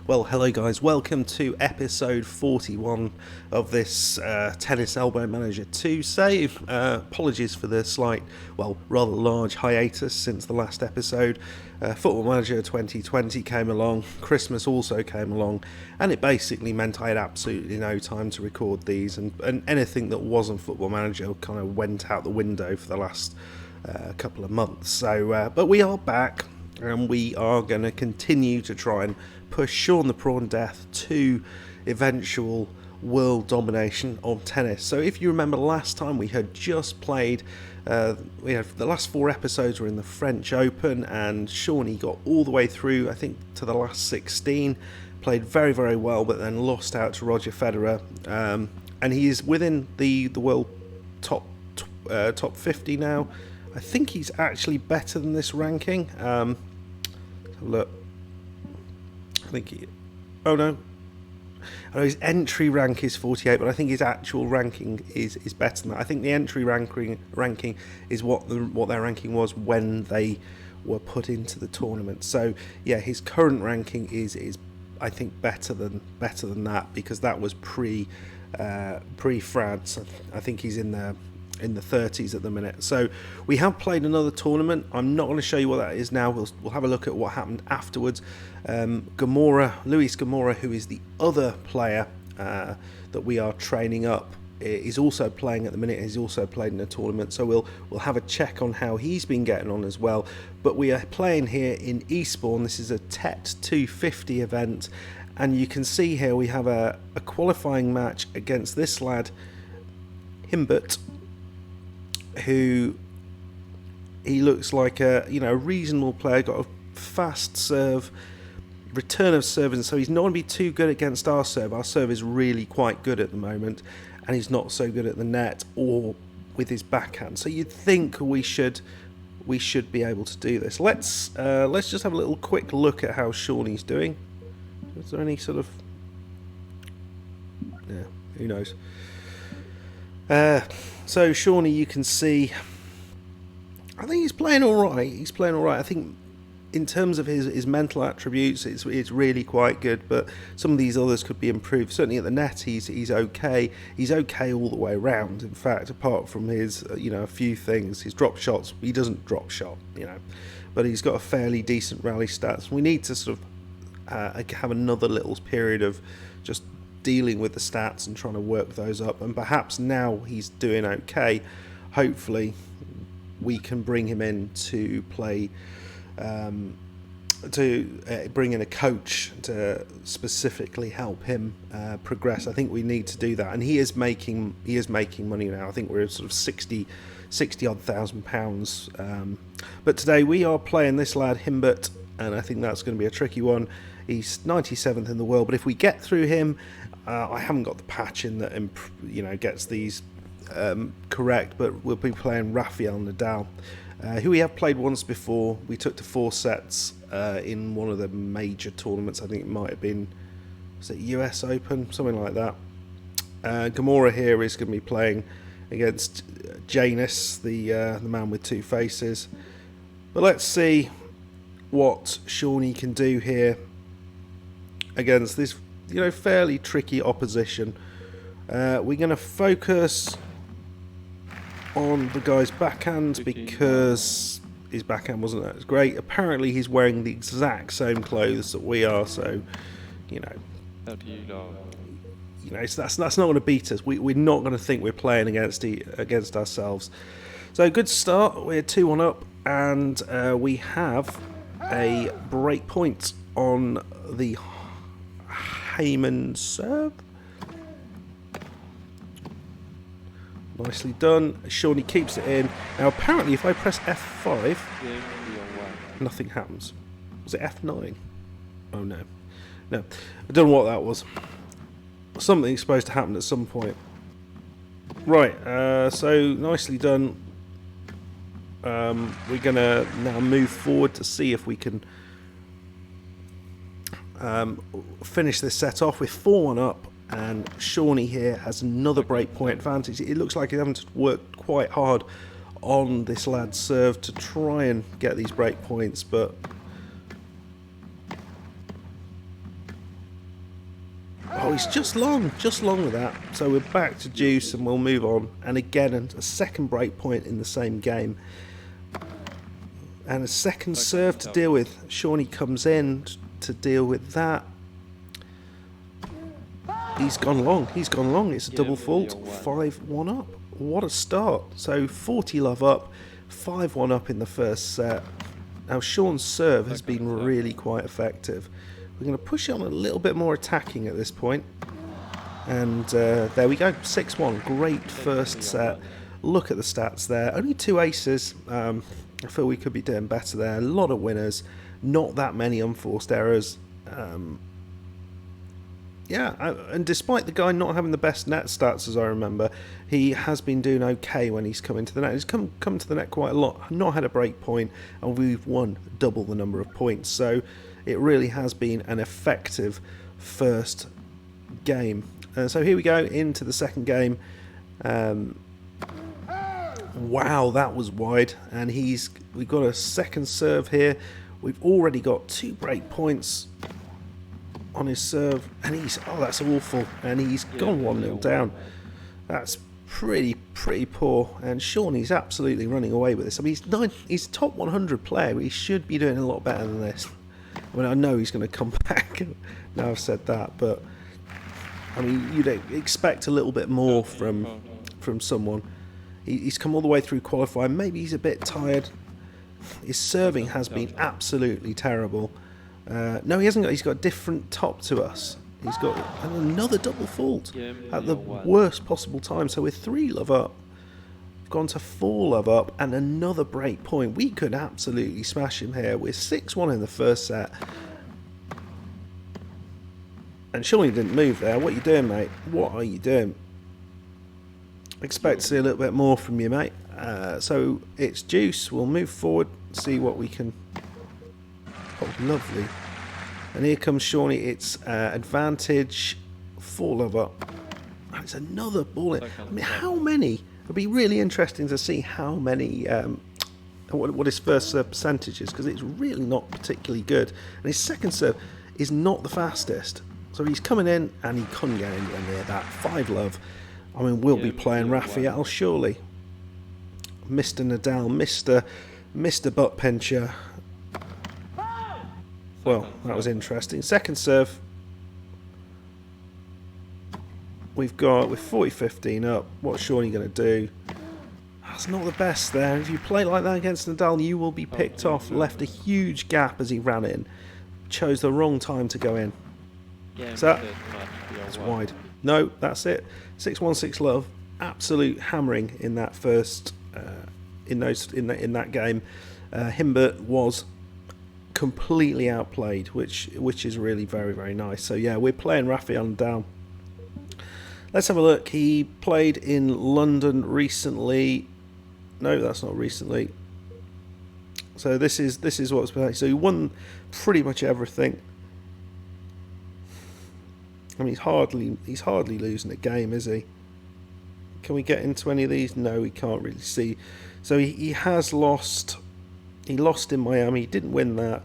Well, hello guys, welcome to episode 41 of this Tennis Elbow Manager 2 save. Apologies for the slight, well, rather large hiatus since the last episode. Football Manager 2020 came along, Christmas also came along, and it basically meant I had absolutely no time to record these, and anything that wasn't Football Manager kind of went out the window for the last couple of months. So, but we are back, and we are going to continue to try and push Shaun the Prawn Death to eventual world domination of tennis. So if you remember last time, we had just played, we had the last 4 episodes were in the French Open, and Shawnee got all the way through, I think, to the last 16, played very, very well, but then lost out to Roger Federer, and he is within the world top 50 now. I think he's actually better than this ranking. Let's have a look. I think his entry rank is 48, but I think his actual ranking is better than that. I think the entry ranking is what their ranking was when they were put into the tournament. So yeah, his current ranking is I think better than that, because that was pre France. I think he's in the 30s at the minute. So we have played another tournament. I'm not going to show you what that is now. We'll have a look at what happened afterwards. Luis Gamora, who is the other player that we are training up, is also playing at the minute. He's also played in a tournament, so we'll have a check on how he's been getting on as well. But we are playing here in Eastbourne. This is a TET 250 event, and you can see here we have a qualifying match against this lad Himbert, who he looks like a reasonable player, got a fast serve, return of serve, and so he's not going to be too good against our serve. Our serve is really quite good at the moment, and he's not so good at the net or with his backhand. So you'd think we should be able to do this. Let's just have a little quick look at how Shawnee's doing. Is there any sort of who knows? So Shawnee, you can see, I think he's playing all right. I think in terms of his mental attributes, it's really quite good. But some of these others could be improved. Certainly at the net, he's okay. He's okay all the way around. In fact, apart from his a few things, his drop shots, he doesn't drop shot, but he's got a fairly decent rally stats. We need to sort of have another little period of just dealing with the stats and trying to work those up, and perhaps now he's doing okay, hopefully we can bring him in to play, bring in a coach to specifically help him progress. I think we need to do that, and he is making money now. I think we're sort of 60 odd thousand pounds, but today we are playing this lad Himbert, and I think that's going to be a tricky one. He's 97th in the world, but if we get through him, I haven't got the patch in that gets these correct, but we'll be playing Rafael Nadal, who we have played once before. We took to 4 sets in one of the major tournaments. I think it might have been, was it US Open, something like that. Gamora here is going to be playing against Janus, the man with 2 faces. But let's see what Shawnee can do here against this fairly tricky opposition. We're going to focus on the guy's backhand because his backhand wasn't as great. Apparently he's wearing the exact same clothes that we are, so so that's not going to beat us. We're not going to think we're playing against ourselves. So good start. We're 2-1 up, and we have a break point on the Heyman serve. Nicely done. Shawnee keeps it in. Now apparently if I press F5, nothing happens. Was it F9? Oh no. I don't know what that was. Something's supposed to happen at some point. Right, so nicely done. We're going to now move forward to see if we can finish this set off with 4-1 up, and Shawnee here has another breakpoint advantage. It looks like he's having to work quite hard on this lad's serve to try and get these breakpoints, but Oh, he's just long with that. So we're back to deuce and we'll move on. And again, a second break point in the same game. And a second serve to deal with. Shawnee comes in to deal with that. He's gone long. It's a double fault. 5-1 up. What a start. So 40 love up. 5-1 up in the first set. Now Shaun's serve has been really quite effective. We're going to push on a little bit more attacking at this point. And there we go. 6-1. Great first set. Look at the stats there. Only 2 aces. I feel we could be doing better there. A lot of winners. Not that many unforced errors. Yeah, and despite the guy not having the best net stats, as I remember, he has been doing okay when he's come into the net. He's come to the net quite a lot, not had a break point, and we've won double the number of points. So it really has been an effective first game. So here we go into the second game. Wow, that was wide, and we've got a second serve here. We've already got 2 break points on his serve, and that's awful, and he's gone 1-0 down. That's pretty poor, and Shaun, he's absolutely running away with this. I mean, he's a top 100 player, but he should be doing a lot better than this. I mean, I know he's going to come back now I've said that, but I mean, you'd expect a little bit more from someone. He's come all the way through qualifying. Maybe he's a bit tired. His serving has been absolutely terrible. No, he hasn't got. He's got a different top to us. He's got another double fault at the worst possible time. So we're 3 love up. We've gone to 4 love up and another break point. We could absolutely smash him here. We're 6-1 in the first set. And Shaun didn't move there. What are you doing, mate? What are you doing? Expect to see a little bit more from you, mate. So it's deuce. We'll move forward, see what we can. Oh, lovely. And here comes Shawnee. It's advantage 4 love up. Oh, it's another ball in. I mean, how many? It'd be really interesting to see how many, what his first serve percentage is, because it's really not particularly good. And his second serve is not the fastest. So he's coming in and he couldn't get anywhere near that. 5 love. I mean, we'll be playing Rafael, surely. Mr. Nadal, Mr. Butt Pincher. Well, that was interesting. Second serve. We're 40-15 up. What's Shawnee going to do? That's not the best there. If you play like that against Nadal, you will be picked off. Left a huge gap as he ran in. Chose the wrong time to go in. So that's wide. No, that's it. 6-1, 6 love. Absolute hammering in that first in that game. Himbert was completely outplayed, which is really very, very nice. So yeah, we're playing Rafael Nadal. Let's have a look. He played in London recently. No, that's not recently. So this is what's been. So he won pretty much everything. I mean, he's hardly losing a game, is he? Can we get into any of these? No, we can't really see. So he has lost. He lost in Miami. He didn't win that.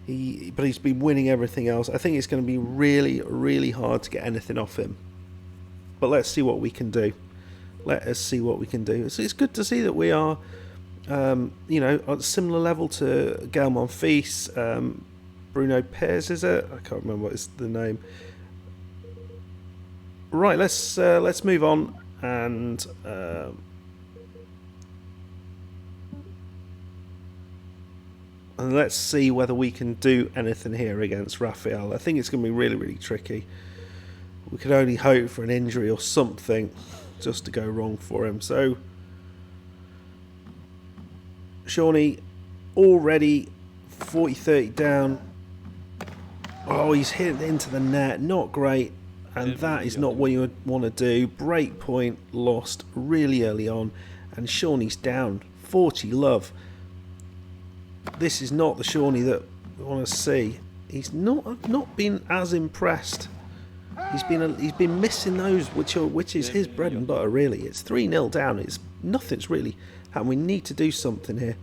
But he's been winning everything else. I think it's going to be really, really hard to get anything off him. But let's see what we can do. Let us see what we can do. So it's good to see that we are, at a similar level to Gael Monfils, Bruno Pears, is it? I can't remember what is the name. Right, let's move on and let's see whether we can do anything here against Rafael. I think it's going to be really, really tricky. We can only hope for an injury or something just to go wrong for him. So, Shawnee already 40-30 down. Oh, he's hit into the net. Not great. And that is not what you would want to do. Break point lost really early on. And Shawnee's down. 40 love. This is not the Shawnee that we want to see. He's not been as impressed. He's been missing those, which is his bread and butter, really. It's 3-0 down. Nothing's really happened. We need to do something here.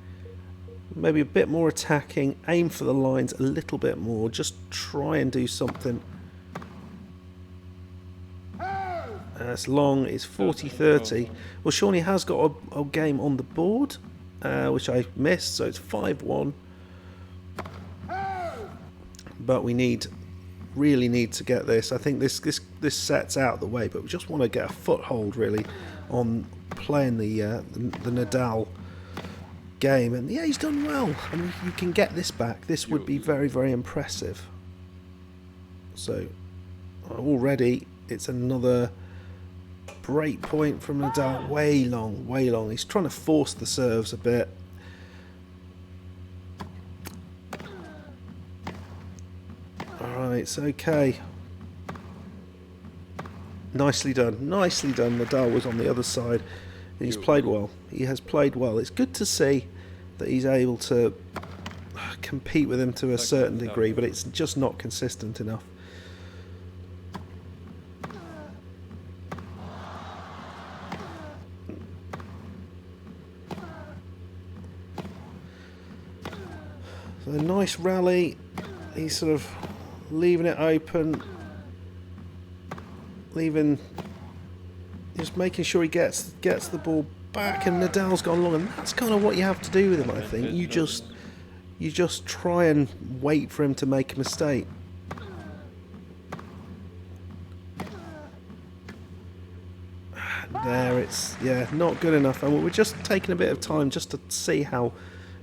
Maybe a bit more attacking. Aim for the lines a little bit more. Just try and do something. It's long, it's 40-30. Well, Shawnee has got a game on the board, which I missed, so it's 5-1. But we really need to get this. I think this set's out the way, but we just want to get a foothold really on playing the Nadal game. And yeah, he's done well. I mean, you can get this back. This would be very, very impressive. So already it's another break point from Nadal. Way long, way long. He's trying to force the serves a bit. Alright, it's okay. Nicely done. Nicely done. Nadal was on the other side. He's played well. He has played well. It's good to see that he's able to compete with him to a certain degree, but it's just not consistent enough. So a nice rally. He's sort of leaving it open, just making sure he gets the ball back, and Nadal's gone long, and that's kind of what you have to do with him. I think you just try and wait for him to make a mistake. There, it's not good enough, and we're just taking a bit of time just to see how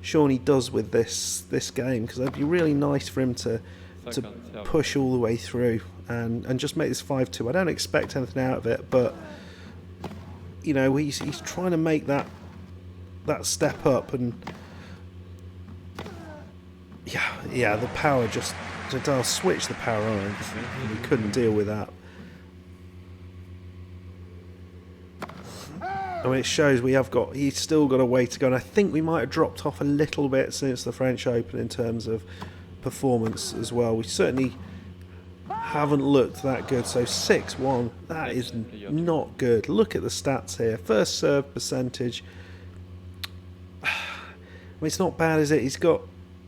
Shawnee does with this game, because it'd be really nice for him to push all the way through and just make this 5-2. I don't expect anything out of it, but you know, he's trying to make that step up, and yeah, the power just Nadal switched the power on, and we couldn't deal with that. I mean, it shows he's still got a way to go, and I think we might have dropped off a little bit since the French Open in terms of performance as well. We certainly haven't looked that good. So 6-1, that is not good. Look at the stats here. First serve percentage. I mean, it's not bad, is it? He's got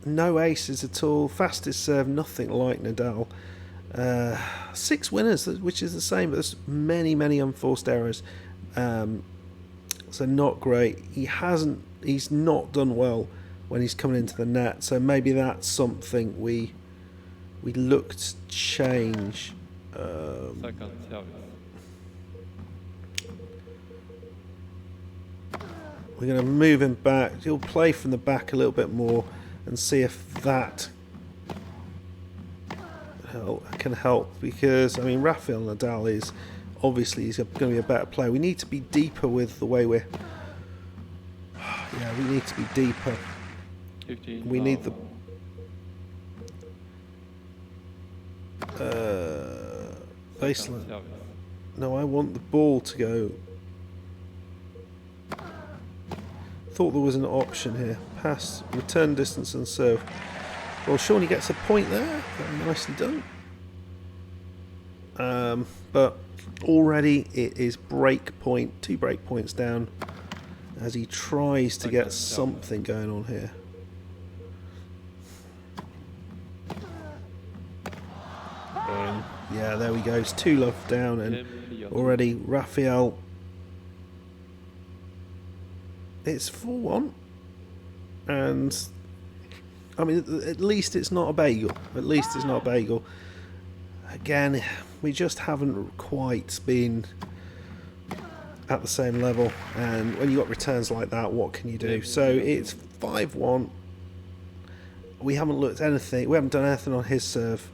no aces at all. Fastest serve, nothing like Nadal. 6 winners, which is the same, but there's many unforced errors. So not great. He's not done well when he's coming into the net, so maybe that's something we look to change. We're going to move him back. He'll play from the back a little bit more and see if that can help, because I mean, Rafael Nadal is obviously he's going to be a better player. We need to be deeper with the way we're. Yeah, we need to be deeper. We need the baseline. No, I want the ball to go. Thought there was an option here. Pass, return distance and serve. Well, Shawnee gets a point there. Very nicely done. But already it is break point, 2 break points down as he tries to get something going on here. Yeah, there we go. It's 2 love down, and already Rafael. It's 4-1, and I mean, at least it's not a bagel. At least it's not a bagel. Again, we just haven't quite been at the same level, and when you got returns like that, what can you do? So it's 5-1. We haven't looked at anything. We haven't done anything on his serve.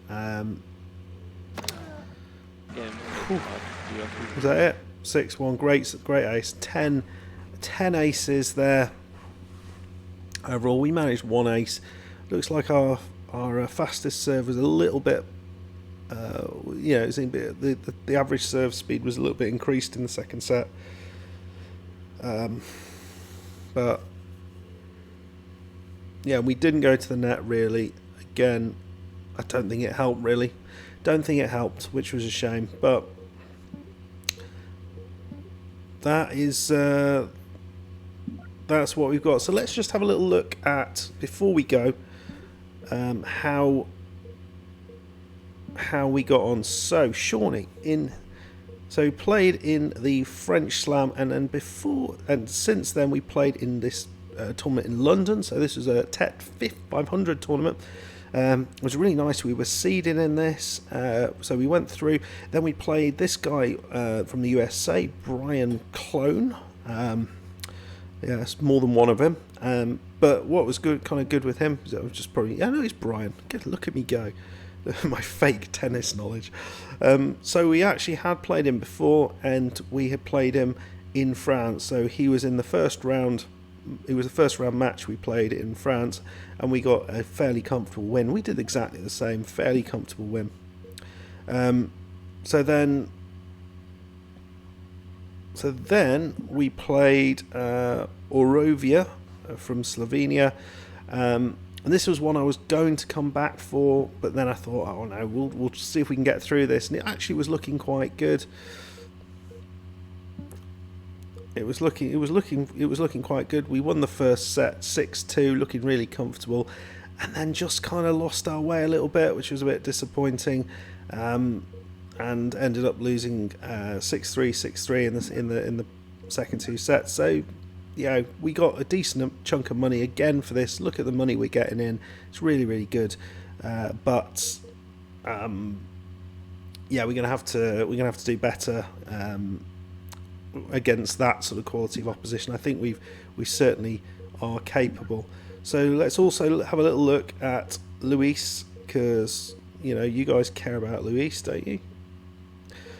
Is that it? 6-1. Great ace. 10 aces there. Overall, we managed 1 ace. Looks like our fastest serve was a little bit. The average serve speed was a little bit increased in the second set. But yeah, we didn't go to the net really. Again, I don't think it helped really. Don't think it helped, which was a shame. But that is that's what we've got. So let's just have a little look at, before we go, how we got on. So Shawnee in So we played in the French Slam, and then before and since then we played in this tournament in London. So this was a TET 500 tournament. It was really nice. We were seeded in this, so we went through. Then we played this guy from the USA, Brian Clone. It's more than one of him. But what was kind of good with him, was it was just probably, no, it's Brian. Look at me go. My fake tennis knowledge. So we actually had played him before, and we had played him in France. So he was in the first round. It was the first round match we played in France, and we got a fairly comfortable win. We did exactly the same, fairly comfortable win. So then we played Orovia from Slovenia, and this was one I was going to come back for, but then I thought, oh no, we'll see if we can get through this, and it actually was looking quite good. It was looking quite good. We won the first set 6-2, looking really comfortable, and then just kind of lost our way a little bit, which was a bit disappointing, and ended up losing 6-3, 6-3 in the second two sets. So, we got a decent chunk of money again for this. Look at the money we're getting in; it's really, really good. But we're gonna have to do better. Against that sort of quality of opposition. I think we certainly are capable. So let's also have a little look at Luis, because you guys care about Luis, don't you?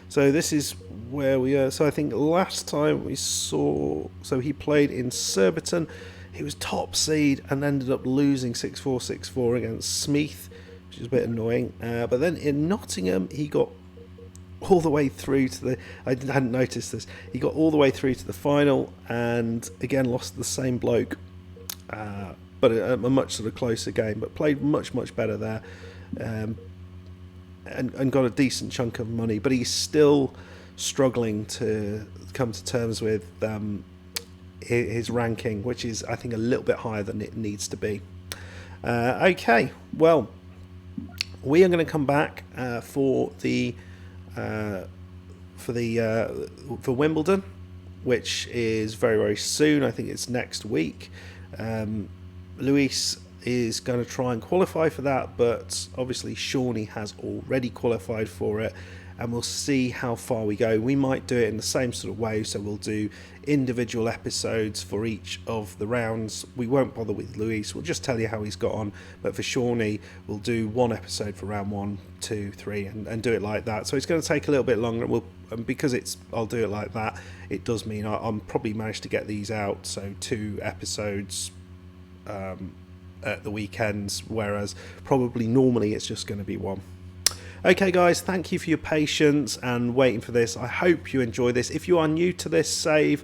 So this is where we are. So I think last time we saw, so he played in Surbiton. He was top seed and ended up losing 6-4, 6-4 against Smith, which is a bit annoying. But then in Nottingham, he got all the way through to the, I hadn't noticed this, he got all the way through to the final, and again lost to the same bloke, but a much sort of closer game, but played much better there, and got a decent chunk of money, but he's still struggling to come to terms with his ranking, which is, I think, a little bit higher than it needs to be. Okay, well, we are going to come back for Wimbledon, which is very, very soon. I think it's next week. Luis is going to try and qualify for that, but obviously Shaun has already qualified for it, and we'll see how far we go. We might do it in the same sort of way, so we'll do individual episodes for each of the rounds. We won't bother with Luis, we'll just tell you how he's got on, but for Shawnee we'll do one episode for round 1, 2, 3 and do it like that. So it's going to take a little bit longer, and because I'll do it like that, it does mean I'm probably managed to get these out, so 2 episodes at the weekends, whereas probably normally it's just going to be 1. Okay guys, thank you for your patience and waiting for this. I hope you enjoy this. If you are new to this save,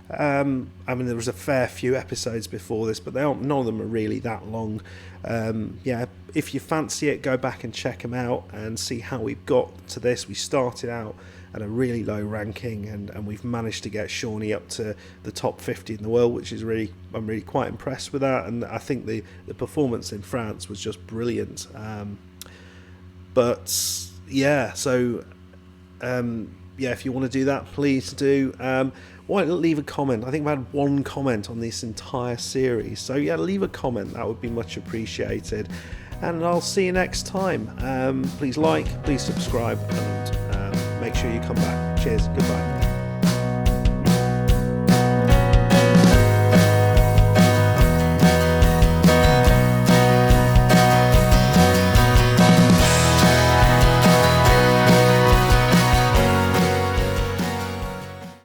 there was a fair few episodes before this, but none of them are really that long. If you fancy it, go back and check them out and see how we've got to this. We started out at a really low ranking, and we've managed to get Shawnee up to the top 50 in the world, which is I'm really quite impressed with that, and I think the performance in France was just brilliant. If you want to do that, please do. Why don't leave a comment? I think I've had 1 comment on this entire series, so leave a comment, that would be much appreciated, and I'll see you next time. Please like, please subscribe, and make sure you come back. Cheers, goodbye.